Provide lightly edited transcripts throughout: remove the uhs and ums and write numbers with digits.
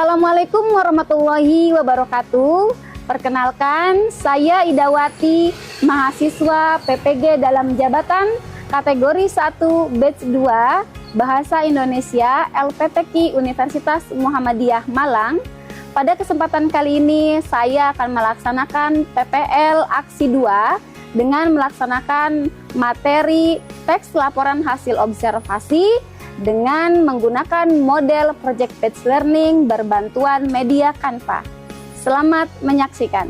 Assalamualaikum warahmatullahi wabarakatuh. Perkenalkan, saya Idawati, mahasiswa PPG dalam jabatan kategori 1 batch 2 Bahasa Indonesia LPTQ Universitas Muhammadiyah Malang. Pada kesempatan kali ini saya akan melaksanakan PPL Aksi 2 dengan melaksanakan materi teks laporan hasil observasi dengan menggunakan model Project Based Learning berbantuan media Canva. Selamat menyaksikan.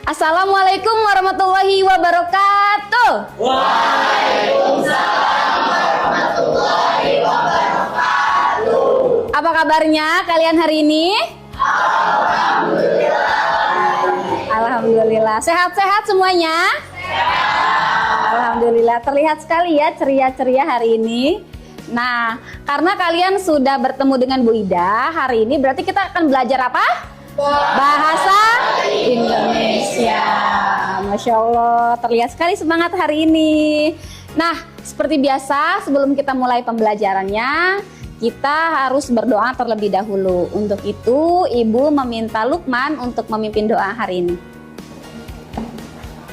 Assalamualaikum warahmatullahi wabarakatuh. Waalaikumsalam warahmatullahi wabarakatuh. Apa kabarnya kalian hari ini? Alhamdulillah. Alhamdulillah. Sehat-sehat semuanya? Sehat. Alhamdulillah. Terlihat sekali ya ceria-ceria hari ini. Nah, karena kalian sudah bertemu dengan Bu Ida hari ini, berarti kita akan belajar apa? Bahasa Indonesia. Masya Allah, terlihat sekali semangat hari ini. Nah, seperti biasa sebelum kita mulai pembelajarannya, kita harus berdoa terlebih dahulu. Untuk itu, Ibu meminta Lukman untuk memimpin doa hari ini.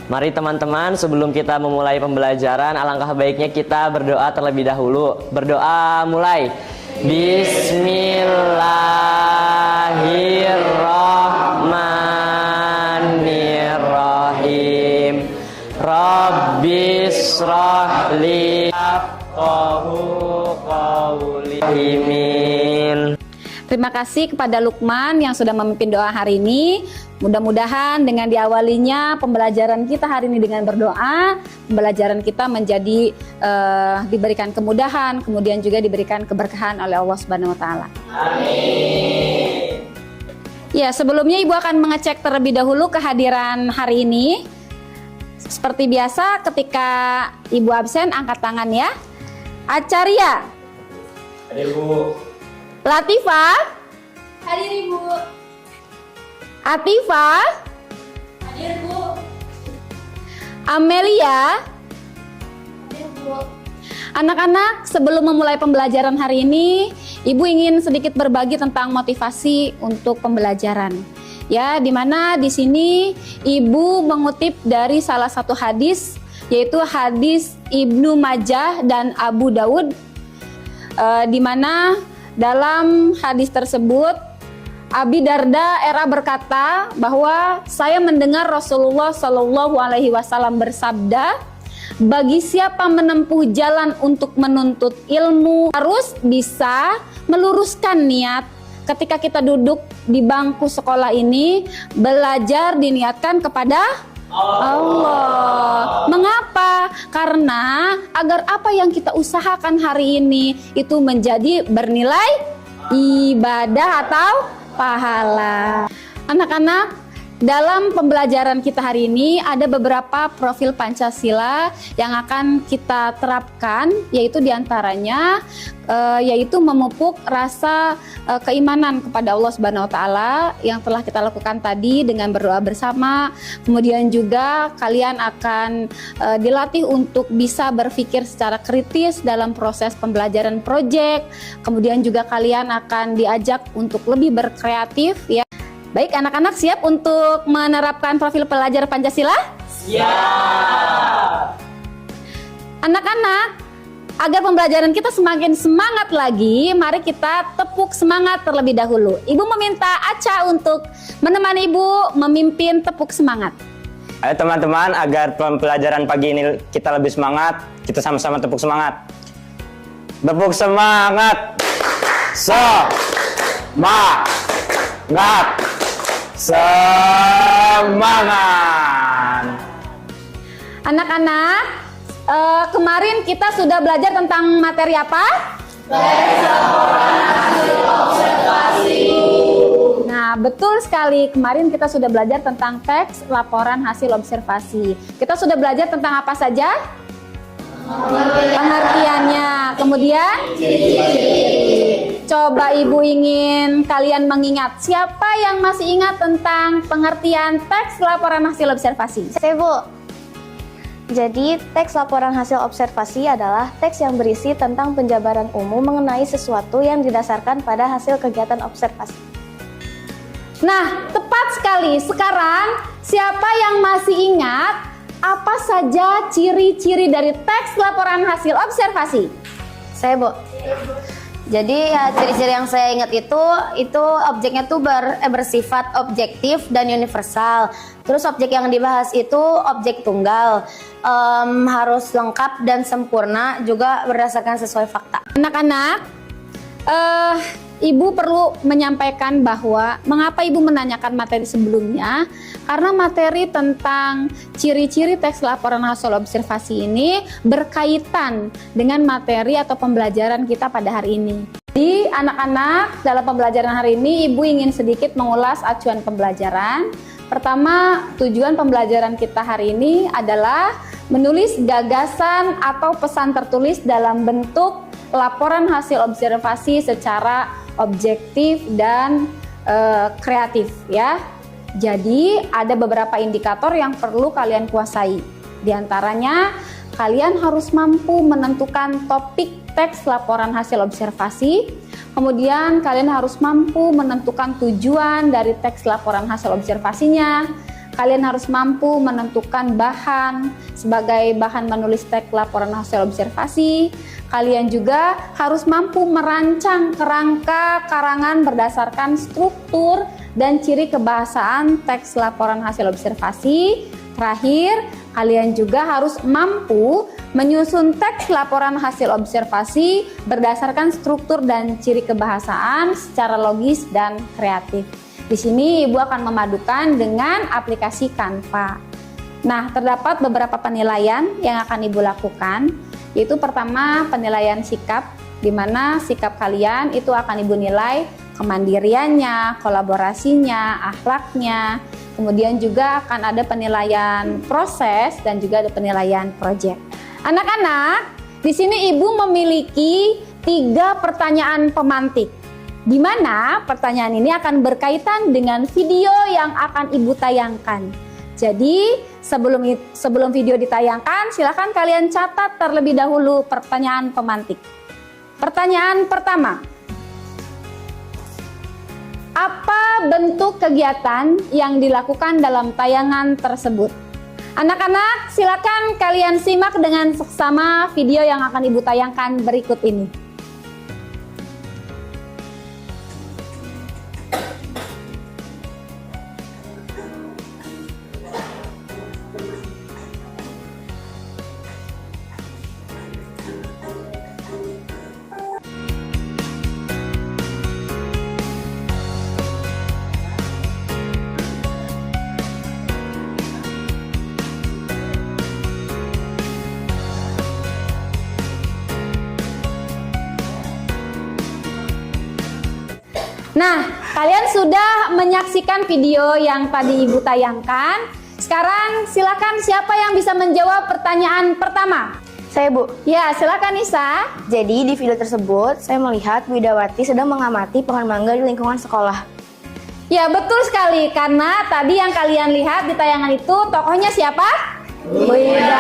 Mari teman-teman, sebelum kita memulai pembelajaran, alangkah baiknya kita berdoa terlebih dahulu. Berdoa mulai. Bismillahirrahmanirrahim. Rabbis rahli qawli. Terima kasih kepada Lukman yang sudah memimpin doa hari ini. Mudah-mudahan dengan diawalinya pembelajaran kita hari ini dengan berdoa, pembelajaran kita menjadi diberikan kemudahan, kemudian juga diberikan keberkahan oleh Allah Subhanahu wa taala. Amin. Ya, sebelumnya Ibu akan mengecek terlebih dahulu kehadiran hari ini. Seperti biasa ketika Ibu absen angkat tangan ya. Acarya. Hadir Bu. Latifah. Hadir Ibu. Atifah. Hadir Bu. Amelia. Hadir Bu. Anak-anak, sebelum memulai pembelajaran hari ini, Ibu ingin sedikit berbagi tentang motivasi untuk pembelajaran. Ya, di mana di sini Ibu mengutip dari salah satu hadis, yaitu hadis Ibnu Majah dan Abu Daud, di mana dalam hadis tersebut Abi Darda era berkata bahwa saya mendengar Rasulullah Shallallahu Alaihi Wasallam bersabda, bagi siapa menempuh jalan untuk menuntut ilmu harus bisa meluruskan niat. Ketika kita duduk di bangku sekolah ini, belajar diniatkan kepada Allah. Mengapa? Karena agar apa yang kita usahakan hari ini itu menjadi bernilai ibadah atau pahala. Anak-anak, dalam pembelajaran kita hari ini ada beberapa profil Pancasila yang akan kita terapkan, yaitu diantaranya yaitu memupuk rasa keimanan kepada Allah Subhanahu Wa Taala yang telah kita lakukan tadi dengan berdoa bersama. Kemudian juga kalian akan dilatih untuk bisa berpikir secara kritis dalam proses pembelajaran proyek. Kemudian juga kalian akan diajak untuk lebih berkreatif, ya. Baik, anak-anak siap untuk menerapkan profil pelajar Pancasila? Siap. Anak-anak, agar pembelajaran kita semakin semangat lagi, mari kita tepuk semangat terlebih dahulu. Ibu meminta Aca untuk menemani Ibu memimpin tepuk semangat. Ayo teman-teman, agar pembelajaran pagi ini kita lebih semangat, kita sama-sama tepuk semangat. Tepuk semangat. Semangat. Semangat. Anak-anak, kemarin kita sudah belajar tentang materi apa? Nah, betul sekali. Kemarin kita sudah belajar tentang teks laporan hasil observasi. Kita sudah belajar tentang apa saja? Pengertiannya. Kemudian? Coba Ibu ingin kalian mengingat. Siapa yang masih ingat tentang pengertian teks laporan hasil observasi? Saya, Bu. Jadi, teks laporan hasil observasi adalah teks yang berisi tentang penjabaran umum mengenai sesuatu yang didasarkan pada hasil kegiatan observasi. Nah, tepat sekali. Sekarang, siapa yang masih ingat apa saja ciri-ciri dari teks laporan hasil observasi? Saya, Bu. Jadi ya, ciri-ciri yang saya ingat itu objeknya tuh bersifat objektif dan universal. Terus objek yang dibahas itu objek tunggal, harus lengkap dan sempurna, juga berdasarkan sesuai fakta. Anak-anak, Ibu perlu menyampaikan bahwa mengapa Ibu menanyakan materi sebelumnya, karena materi tentang ciri-ciri teks laporan hasil observasi ini berkaitan dengan materi atau pembelajaran kita pada hari ini. Jadi anak-anak, dalam pembelajaran hari ini Ibu ingin sedikit mengulas acuan pembelajaran. Pertama, tujuan pembelajaran kita hari ini adalah menulis gagasan atau pesan tertulis dalam bentuk laporan hasil observasi secara objektif dan kreatif, ya. Jadi ada beberapa indikator yang perlu kalian kuasai. Di antaranya, kalian harus mampu menentukan topik teks laporan hasil observasi. Kemudian kalian harus mampu menentukan tujuan dari teks laporan hasil observasinya. Kalian harus mampu menentukan bahan sebagai bahan menulis teks laporan hasil observasi. Kalian juga harus mampu merancang kerangka karangan berdasarkan struktur dan ciri kebahasaan teks laporan hasil observasi. Terakhir, kalian juga harus mampu menyusun teks laporan hasil observasi berdasarkan struktur dan ciri kebahasaan secara logis dan kreatif. Di sini Ibu akan memadukan dengan aplikasi Canva. Nah, terdapat beberapa penilaian yang akan Ibu lakukan, yaitu pertama penilaian sikap, di mana sikap kalian itu akan Ibu nilai kemandiriannya, kolaborasinya, akhlaknya. Kemudian juga akan ada penilaian proses dan juga ada penilaian proyek. Anak-anak, di sini Ibu memiliki 3 pertanyaan pemantik, di mana pertanyaan ini akan berkaitan dengan video yang akan Ibu tayangkan. Jadi sebelum video ditayangkan, silakan kalian catat terlebih dahulu pertanyaan pemantik. Pertanyaan pertama, apa bentuk kegiatan yang dilakukan dalam tayangan tersebut? Anak-anak, silakan kalian simak dengan seksama video yang akan Ibu tayangkan berikut ini. Nah, kalian sudah menyaksikan video yang tadi Ibu tayangkan. Sekarang silakan siapa yang bisa menjawab pertanyaan pertama? Saya, Bu. Ya, silakan Nisa. Jadi di video tersebut saya melihat Bu Idawati sedang mengamati pohon mangga di lingkungan sekolah. Ya, betul sekali. Karena tadi yang kalian lihat di tayangan itu tokohnya siapa? Bu Ida.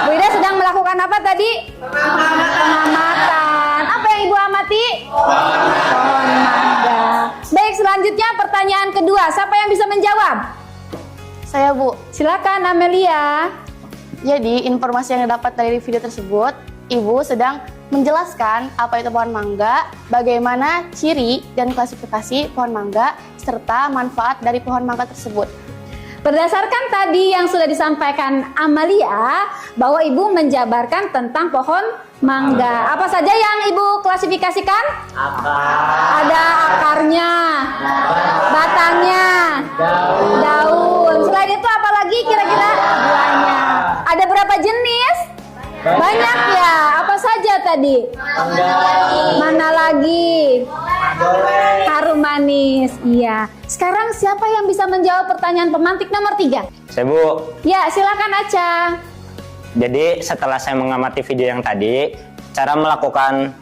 Bu Ida sedang melakukan apa tadi? Pengamatan. Apa yang Ibu amati? Pohon mangga. Baik, selanjutnya pertanyaan kedua. Siapa yang bisa menjawab? Saya, Bu. Silakan Amelia. Jadi informasi yang didapat dari video tersebut, Ibu sedang menjelaskan apa itu pohon mangga, bagaimana ciri dan klasifikasi pohon mangga, serta manfaat dari pohon mangga tersebut. Berdasarkan tadi yang sudah disampaikan Amalia, bahwa Ibu menjabarkan tentang pohon mangga. Apa saja yang Ibu klasifikasikan? Ada akarnya, batangnya, daun. Selain itu apa lagi kira-kira? Buahnya. Ada berapa jenis? Banyak ya. Apa saja tadi? Mana lagi? Harum manis. Iya. Sekarang siapa yang bisa menjawab pertanyaan pemantik nomor 3? Saya, Bu. Ya, silakan Aca. Jadi setelah saya mengamati video yang tadi, cara melakukan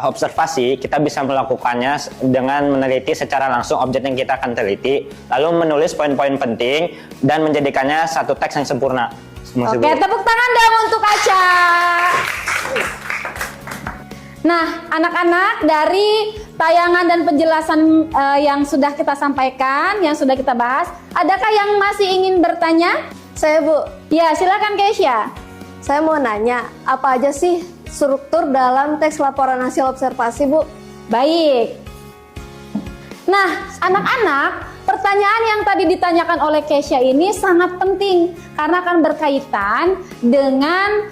observasi, kita bisa melakukannya dengan meneliti secara langsung objek yang kita akan teliti, lalu menulis poin-poin penting dan menjadikannya satu teks yang sempurna. Oke, tepuk tangan dong untuk Aca. Nah, anak-anak, dari tayangan dan penjelasan yang sudah kita sampaikan, yang sudah kita bahas, adakah yang masih ingin bertanya? Saya, Bu. Ya, silakan Keisha. Saya mau nanya, apa aja sih struktur dalam teks laporan hasil observasi, Bu? Baik. Nah, anak-anak, pertanyaan yang tadi ditanyakan oleh Keisha ini sangat penting karena akan berkaitan dengan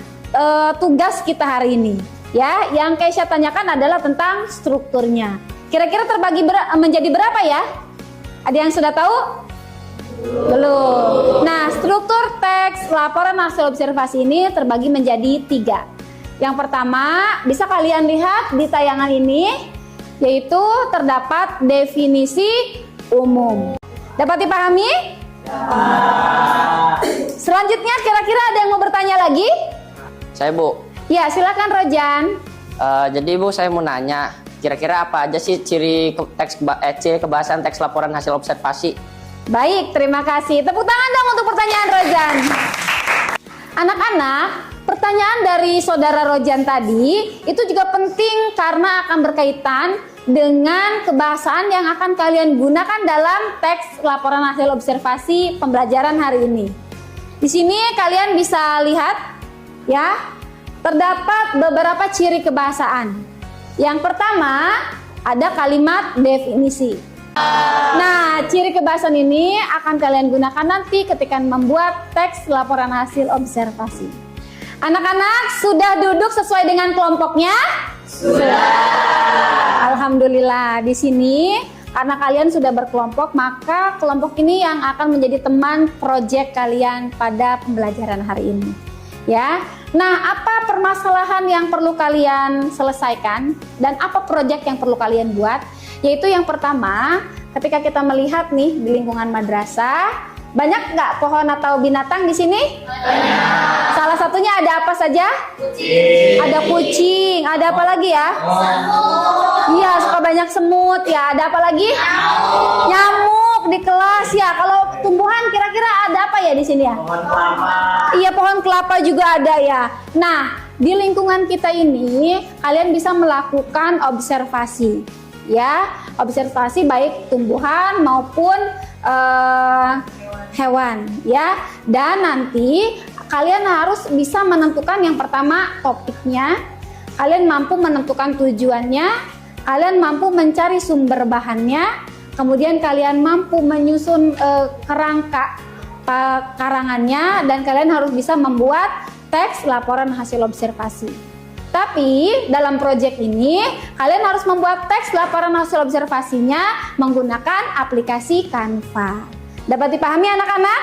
tugas kita hari ini. Ya, yang Keisha tanyakan adalah tentang strukturnya. Kira-kira terbagi menjadi berapa ya? Ada yang sudah tahu? Belum. Nah, struktur teks laporan hasil observasi ini terbagi menjadi 3. Yang pertama, bisa kalian lihat di tayangan ini, yaitu terdapat definisi umum. Dapat dipahami? Selanjutnya, kira-kira ada yang mau bertanya lagi? Saya, Bu. Ya, silakan Rojan. Jadi Bu, saya mau nanya, kira-kira apa aja sih ciri kebahasan teks laporan hasil observasi? Baik, terima kasih. Tepuk tangan dong untuk pertanyaan Rojan. Anak-anak, pertanyaan dari saudara Rojan tadi itu juga penting karena akan berkaitan dengan kebahasaan yang akan kalian gunakan dalam teks laporan hasil observasi pembelajaran hari ini. Di sini kalian bisa lihat ya, terdapat beberapa ciri kebahasaan. Yang pertama, ada kalimat definisi. Nah, ciri kebahasaan ini akan kalian gunakan nanti ketika membuat teks laporan hasil observasi. Anak-anak sudah duduk sesuai dengan kelompoknya? Sudah. Alhamdulillah. Di sini karena kalian sudah berkelompok, maka kelompok ini yang akan menjadi teman proyek kalian pada pembelajaran hari ini. Ya. Nah, apa permasalahan yang perlu kalian selesaikan dan apa proyek yang perlu kalian buat? Yaitu yang pertama, ketika kita melihat nih di lingkungan madrasah, banyak nggak pohon atau binatang di sini? Banyak. Salah satunya ada apa saja? Kucing. Ada kucing. Ada apa lagi ya? Iya, suka banyak semut ya. Ada apa lagi? Nyamuk di kelas ya. Kalau tumbuhan kira-kira ada apa ya di sini ya? Pohon kelapa. Iya, pohon kelapa juga ada ya. Nah, di lingkungan kita ini kalian bisa melakukan observasi. Ya, observasi baik tumbuhan maupun hewan ya. Dan nanti kalian harus bisa menentukan yang pertama topiknya, kalian mampu menentukan tujuannya, kalian mampu mencari sumber bahannya, kemudian kalian mampu menyusun kerangka karangannya, dan kalian harus bisa membuat teks laporan hasil observasi. Tapi dalam proyek ini kalian harus membuat teks laporan hasil observasinya menggunakan aplikasi Canva. Dapat dipahami anak-anak?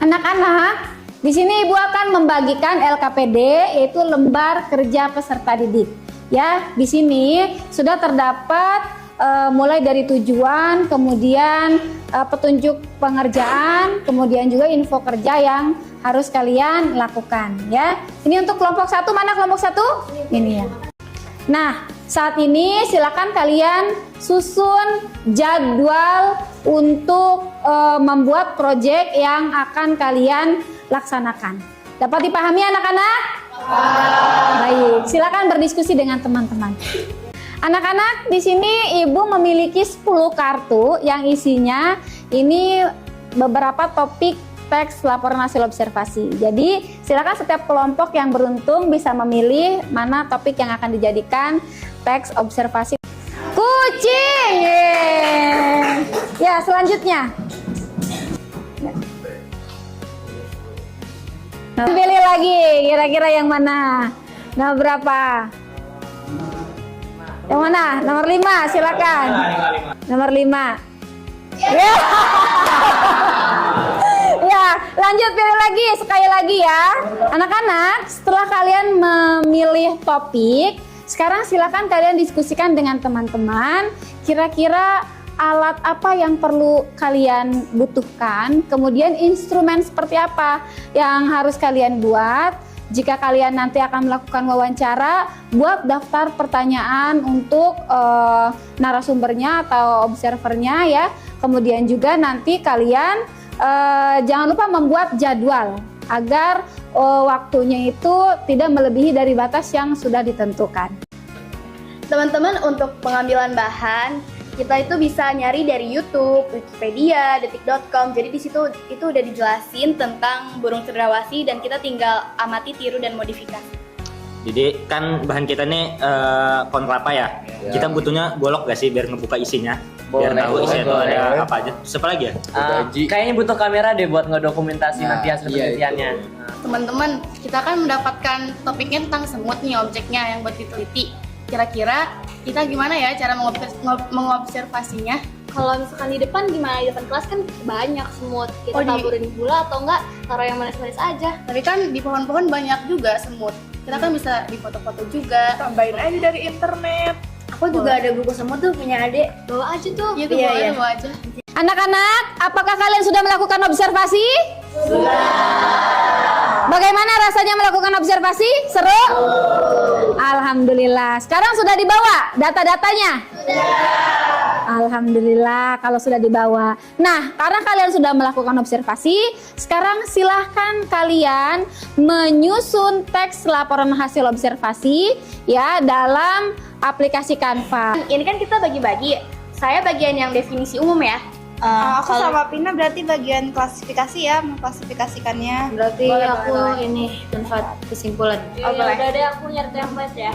Anak-anak, di sini Ibu akan membagikan LKPD, yaitu lembar kerja peserta didik. Ya, di sini sudah terdapat mulai dari tujuan, kemudian petunjuk pengerjaan, kemudian juga info kerja yang harus kalian lakukan ya. Ini untuk kelompok 1, mana kelompok 1? Ini ya. Nah, saat ini silakan kalian susun jadwal untuk membuat proyek yang akan kalian laksanakan. Dapat dipahami anak-anak? Baik, silakan berdiskusi dengan teman-teman. Anak-anak, di sini Ibu memiliki 10 kartu yang isinya ini beberapa topik teks laporan hasil observasi. Jadi, silakan setiap kelompok yang beruntung bisa memilih mana topik yang akan dijadikan teks observasi. Kucing! Yeay. Ya, selanjutnya. Pilih lagi, kira-kira yang mana? Nah, berapa? Yang mana? Nomor 5, silakan. Nomor 5. Ya. Ya, lanjut pilih lagi, sekali lagi ya. Anak-anak, setelah kalian memilih topik, sekarang silakan kalian diskusikan dengan teman-teman. Kira-kira alat apa yang perlu kalian butuhkan, kemudian instrumen seperti apa yang harus kalian buat. Jika kalian nanti akan melakukan wawancara, buat daftar pertanyaan untuk narasumbernya atau observernya ya. Kemudian juga nanti kalian jangan lupa membuat jadwal agar waktunya itu tidak melebihi dari batas yang sudah ditentukan. Teman-teman, untuk pengambilan bahan kita itu bisa nyari dari YouTube, Wikipedia, detik.com. Jadi di situ itu udah dijelasin tentang burung cendrawasih dan kita tinggal amati, tiru dan modifikasi. Jadi kan bahan kita nih pohon kelapa ya. Kita butuhnya golok gak sih biar ngebuka isinya? Biar tahu isinya itu ada apa aja. Siapa lagi ya? Kayaknya butuh kamera deh buat ngedokumentasi nanti hasil iya, penelitiannya. Teman-teman, kita kan mendapatkan topiknya tentang semut nih, objeknya yang buat diteliti. Kira-kira kita gimana ya cara mengobservasinya? Kalau misalkan di depan gimana? Di depan kelas kan banyak semut. Kita taburin gula atau enggak taruh yang manis-manis aja. Tapi kan di pohon-pohon banyak juga semut. Kita kan bisa difoto-foto juga. Tambahin aja dari internet. Aku juga ada buku semut tuh punya adik. Bawa aja tuh. Iya tuh, bawa aja. Anak-anak, apakah kalian sudah melakukan observasi? Sudah. Bagaimana rasanya melakukan observasi? Seru? Alhamdulillah. Sekarang sudah dibawa data-datanya? Sudah. Alhamdulillah kalau sudah dibawa. Nah, karena kalian sudah melakukan observasi, sekarang silahkan kalian menyusun teks laporan hasil observasi ya dalam aplikasi Canva. Ini kan kita bagi-bagi. Saya bagian yang definisi umum ya. Aku sama Pina berarti bagian klasifikasi ya, mengklasifikasikannya. Berarti aku ini manfaat kesimpulan. Oh, boleh. Udah deh, aku nyari template ya.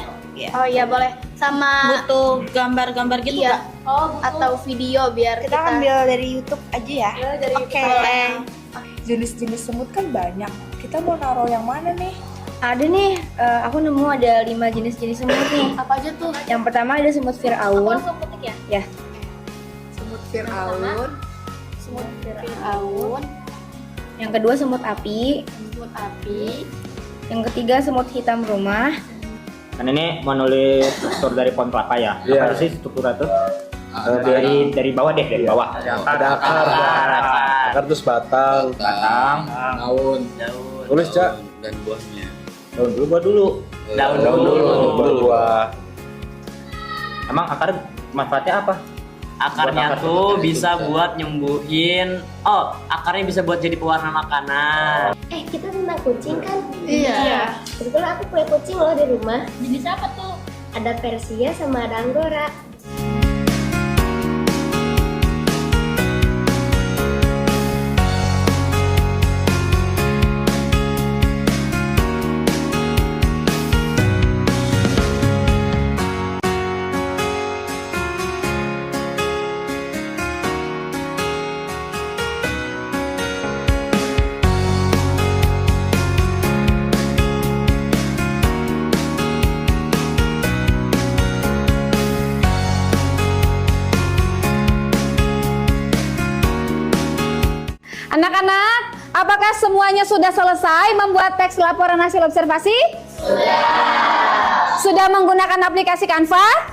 Oh iya boleh. Sama Butuh gambar-gambar gitu iya. nggak? Oh, Atau video biar Kita ambil dari YouTube aja ya. Oke. Jenis-jenis semut kan banyak. Kita mau naruh yang mana nih? Ada nih, aku nemu ada 5 jenis-jenis semut nih. Apa aja tuh? Yang pertama ada semut Firaun. langsung ketik ya? Ya, Semut Firaun, yang kedua semut api. semut api. Yang ketiga semut hitam rumah. Kan ini mau nulis struktur dari pohon kelapa ya. Iya. Apa sih struktur itu? Dari bawah deh, dari bawah. Ada akar terus batang, daun, tulis Cak. dan buahnya. Daun dulu, buah dulu. Daun dulu. Buah. Emang akar manfaatnya apa? Akarnya Buat akar tuh itu bisa buat nyembuhin. Oh, akarnya bisa buat jadi pewarna makanan. Kita tentang kucing kan? Iya. Kebetulan aku punya kucing loh di rumah. Jenis apa tuh? Ada Persia sama ada Anggora. Anak-anak, apakah semuanya sudah selesai membuat teks laporan hasil observasi? Sudah. sudah menggunakan aplikasi Canva?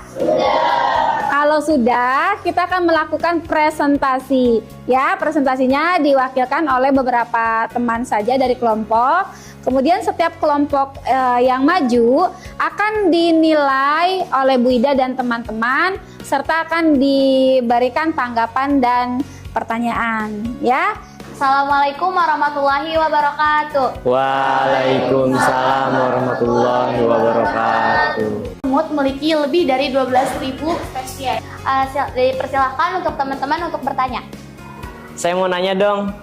Kalau sudah, kita akan melakukan presentasi. Ya, presentasinya diwakilkan oleh beberapa teman saja dari kelompok. Kemudian setiap kelompok yang maju akan dinilai oleh Bu Ida dan teman-teman, serta akan diberikan tanggapan dan pertanyaan. Ya. Assalamualaikum warahmatullahi wabarakatuh. Waalaikumsalam warahmatullahi wabarakatuh. Semut memiliki lebih dari 12.000 spesies. Dipersilahkan untuk teman-teman untuk bertanya. Saya mau nanya dong,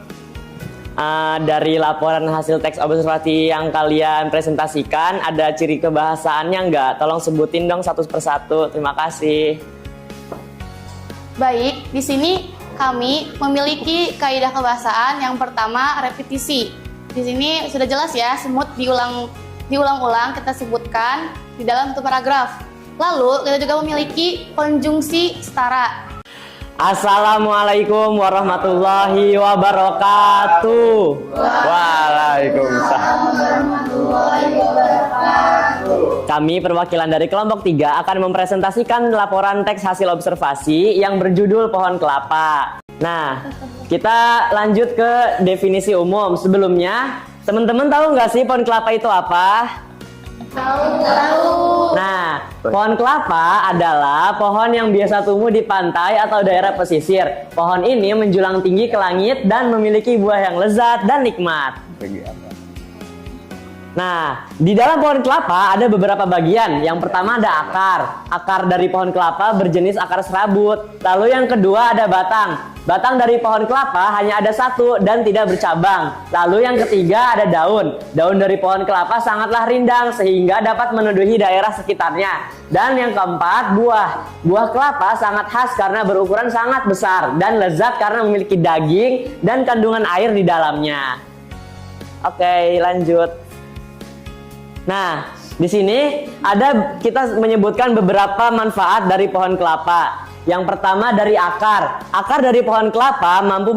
dari laporan hasil teks observasi yang kalian presentasikan, ada ciri kebahasaannya nggak? Tolong sebutin dong satu persatu. Terima kasih. Baik, di sini kami memiliki kaidah kebahasaan. Yang pertama, repetisi. Di sini sudah jelas ya, semut diulang-ulang kita sebutkan di dalam satu paragraf. Lalu kita juga memiliki konjungsi setara. Assalamualaikum warahmatullahi wabarakatuh. Waalaikumsalam. Kami perwakilan dari kelompok 3 akan mempresentasikan laporan teks hasil observasi yang berjudul pohon kelapa. Nah, kita lanjut ke definisi umum. Sebelumnya, teman-teman tahu nggak sih pohon kelapa itu apa? Tahu. Nah, pohon kelapa adalah pohon yang biasa tumbuh di pantai atau daerah pesisir. Pohon ini menjulang tinggi ke langit dan memiliki buah yang lezat dan nikmat. Nah, di dalam pohon kelapa ada beberapa bagian. Yang pertama ada akar. Akar dari pohon kelapa berjenis akar serabut. Lalu yang kedua ada batang. Batang dari pohon kelapa hanya ada satu dan tidak bercabang. Lalu yang ketiga ada daun. Daun dari pohon kelapa sangatlah rindang sehingga dapat meneduhi daerah sekitarnya. Dan yang keempat, buah. Buah kelapa sangat khas karena berukuran sangat besar dan lezat karena memiliki daging dan kandungan air di dalamnya. Oke, lanjut. Nah, di sini kita menyebutkan beberapa manfaat dari pohon kelapa. Yang pertama dari akar. Akar dari pohon kelapa mampu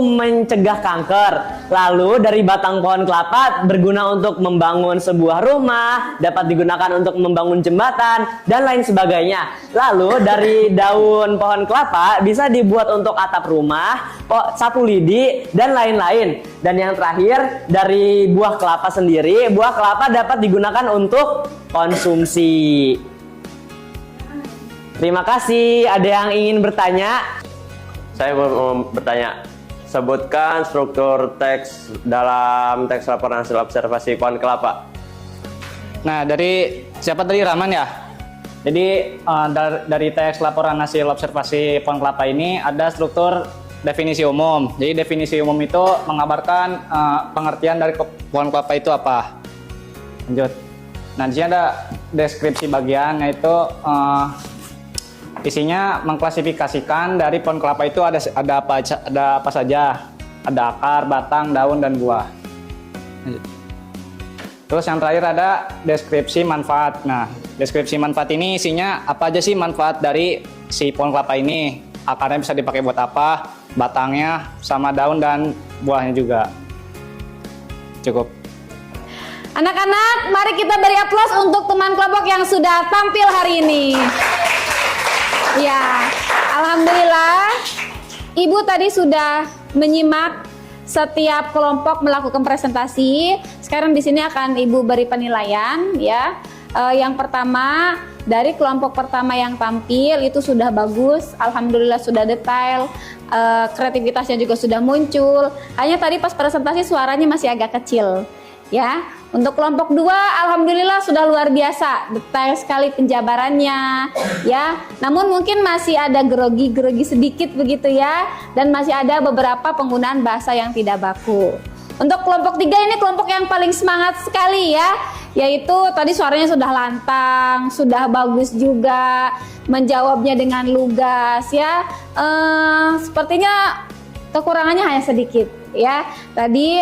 mencegah kanker. Lalu dari batang pohon kelapa berguna untuk membangun sebuah rumah, dapat digunakan untuk membangun jembatan, dan lain sebagainya. Lalu dari daun pohon kelapa bisa dibuat untuk atap rumah, sapu lidi, dan lain-lain. Dan yang terakhir dari buah kelapa sendiri, buah kelapa dapat digunakan untuk konsumsi. Terima kasih. Ada yang ingin bertanya? Saya mau bertanya. Sebutkan struktur teks dalam teks laporan hasil observasi pohon kelapa. Nah, dari siapa tadi, Rahman ya? Jadi dari teks laporan hasil observasi pohon kelapa ini ada struktur definisi umum. Jadi definisi umum itu mengabarkan pengertian dari pohon kelapa itu apa. Lanjut. Nah, di sini ada deskripsi bagian, yaitu isinya mengklasifikasikan dari pohon kelapa itu ada apa saja. Ada akar, batang, daun, dan buah. Terus yang terakhir ada deskripsi manfaat. Nah, deskripsi manfaat ini isinya apa aja sih manfaat dari si pohon kelapa ini. Akarnya bisa dipakai buat apa, batangnya, sama daun dan buahnya juga. Cukup. Anak-anak, mari kita beri aplaus untuk teman kelompok yang sudah tampil hari ini. Ya, alhamdulillah Ibu tadi sudah menyimak setiap kelompok melakukan presentasi. Sekarang di sini akan Ibu beri penilaian ya. Yang pertama, dari kelompok pertama yang tampil itu sudah bagus, alhamdulillah sudah detail, kreativitasnya juga sudah muncul. Hanya tadi pas presentasi suaranya masih agak kecil. Ya, untuk kelompok 2 alhamdulillah sudah luar biasa, detail sekali penjabarannya ya. Namun mungkin masih ada grogi sedikit begitu ya, dan masih ada beberapa penggunaan bahasa yang tidak baku. Untuk kelompok 3 ini kelompok yang paling semangat sekali ya, yaitu tadi suaranya sudah lantang, sudah bagus juga, menjawabnya dengan lugas ya. Sepertinya kekurangannya hanya sedikit ya. Tadi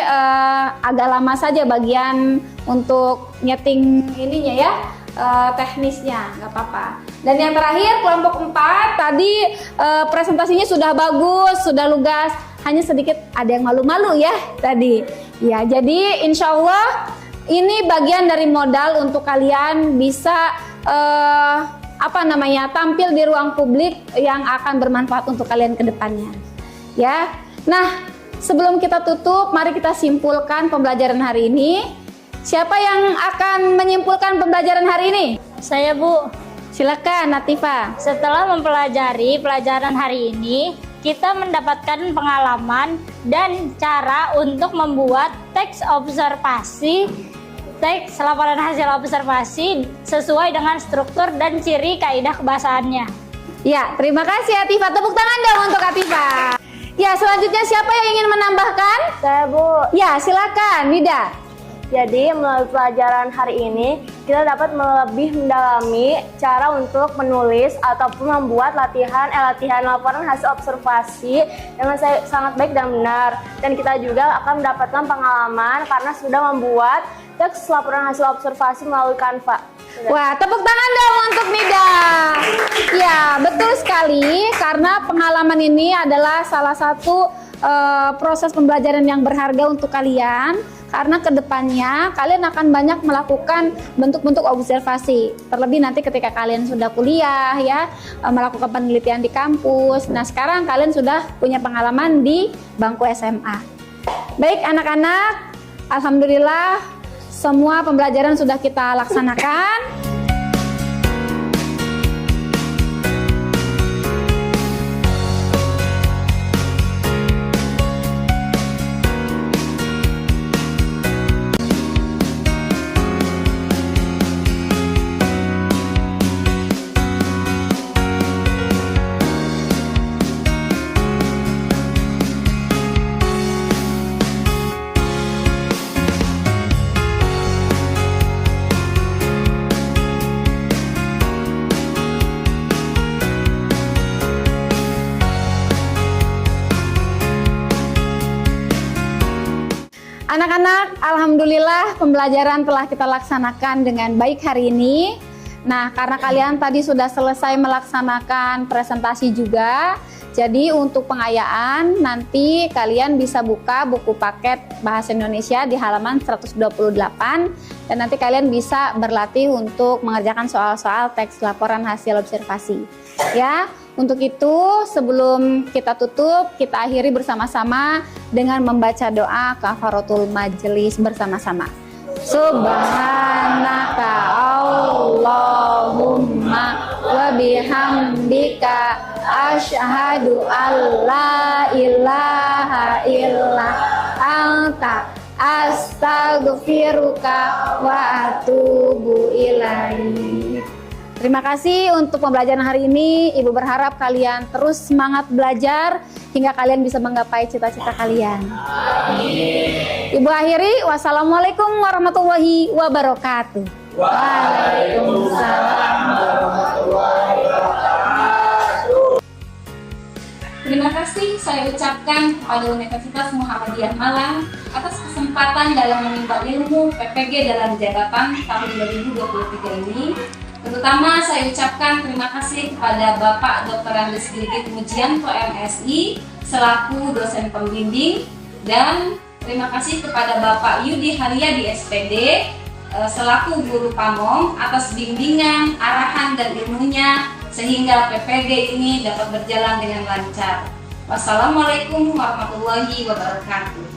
agak lama saja bagian untuk nyeting ininya ya, teknisnya, nggak apa-apa. Dan yang terakhir kelompok 4 tadi presentasinya sudah bagus, sudah lugas, hanya sedikit ada yang malu-malu ya tadi. Ya, jadi insya Allah ini bagian dari modal untuk kalian bisa tampil di ruang publik yang akan bermanfaat untuk kalian ke depannya. Ya. Nah, sebelum kita tutup, mari kita simpulkan pembelajaran hari ini. Siapa yang akan menyimpulkan pembelajaran hari ini? Saya, Bu. Silakan, Natifa. Setelah mempelajari pelajaran hari ini, kita mendapatkan pengalaman dan cara untuk membuat teks observasi, teks laporan hasil observasi sesuai dengan struktur dan ciri kaidah kebahasaannya. Ya, terima kasih Atifah. Tepuk tangan dong untuk Atifah. Ya, selanjutnya siapa yang ingin menambahkan? Saya, Bu. Ya, silakan, Nida. Jadi melalui pelajaran hari ini kita dapat lebih mendalami cara untuk menulis ataupun membuat latihan laporan hasil observasi dengan sangat baik dan benar. Dan kita juga akan mendapatkan pengalaman karena sudah membuat teks laporan hasil observasi melalui Canva. Wah, tepuk tangan dong untuk Nida. Ya, betul sekali karena pengalaman ini adalah salah satu proses pembelajaran yang berharga untuk kalian. Karena kedepannya kalian akan banyak melakukan bentuk-bentuk observasi. Terlebih nanti ketika kalian sudah kuliah ya, melakukan penelitian di kampus. Nah, sekarang kalian sudah punya pengalaman di bangku SMA. Baik anak-anak, alhamdulillah semua pembelajaran sudah kita laksanakan. Anak-anak, alhamdulillah pembelajaran telah kita laksanakan dengan baik hari ini. Nah, karena kalian tadi sudah selesai melaksanakan presentasi juga, jadi untuk pengayaan nanti kalian bisa buka buku paket Bahasa Indonesia di halaman 128 dan nanti kalian bisa berlatih untuk mengerjakan soal-soal teks laporan hasil observasi. Ya. Untuk itu, sebelum kita tutup, kita akhiri bersama-sama dengan membaca doa kafaratul majelis bersama-sama. Subhanaka Allahumma wa bihamdika asyhadu alla ilaha illa anta astaghfiruka wa atubu ilaik. Terima kasih untuk pembelajaran hari ini. Ibu berharap kalian terus semangat belajar hingga kalian bisa menggapai cita-cita kalian. Amin. Ibu akhiri, wassalamualaikum warahmatullahi wabarakatuh. Waalaikumsalam warahmatullahi wabarakatuh. Terima kasih saya ucapkan kepada Universitas Muhammadiyah Malang atas kesempatan dalam menimba ilmu PPG dalam jabatan tahun 2023 ini. Terutama saya ucapkan terima kasih kepada Bapak Dr. Andes Gigit Mujianto MSI selaku dosen pembimbing dan terima kasih kepada Bapak Yudi Haryadi SPD selaku guru pamong atas bimbingan, arahan dan ilmunya sehingga PPG ini dapat berjalan dengan lancar. Wassalamualaikum warahmatullahi wabarakatuh.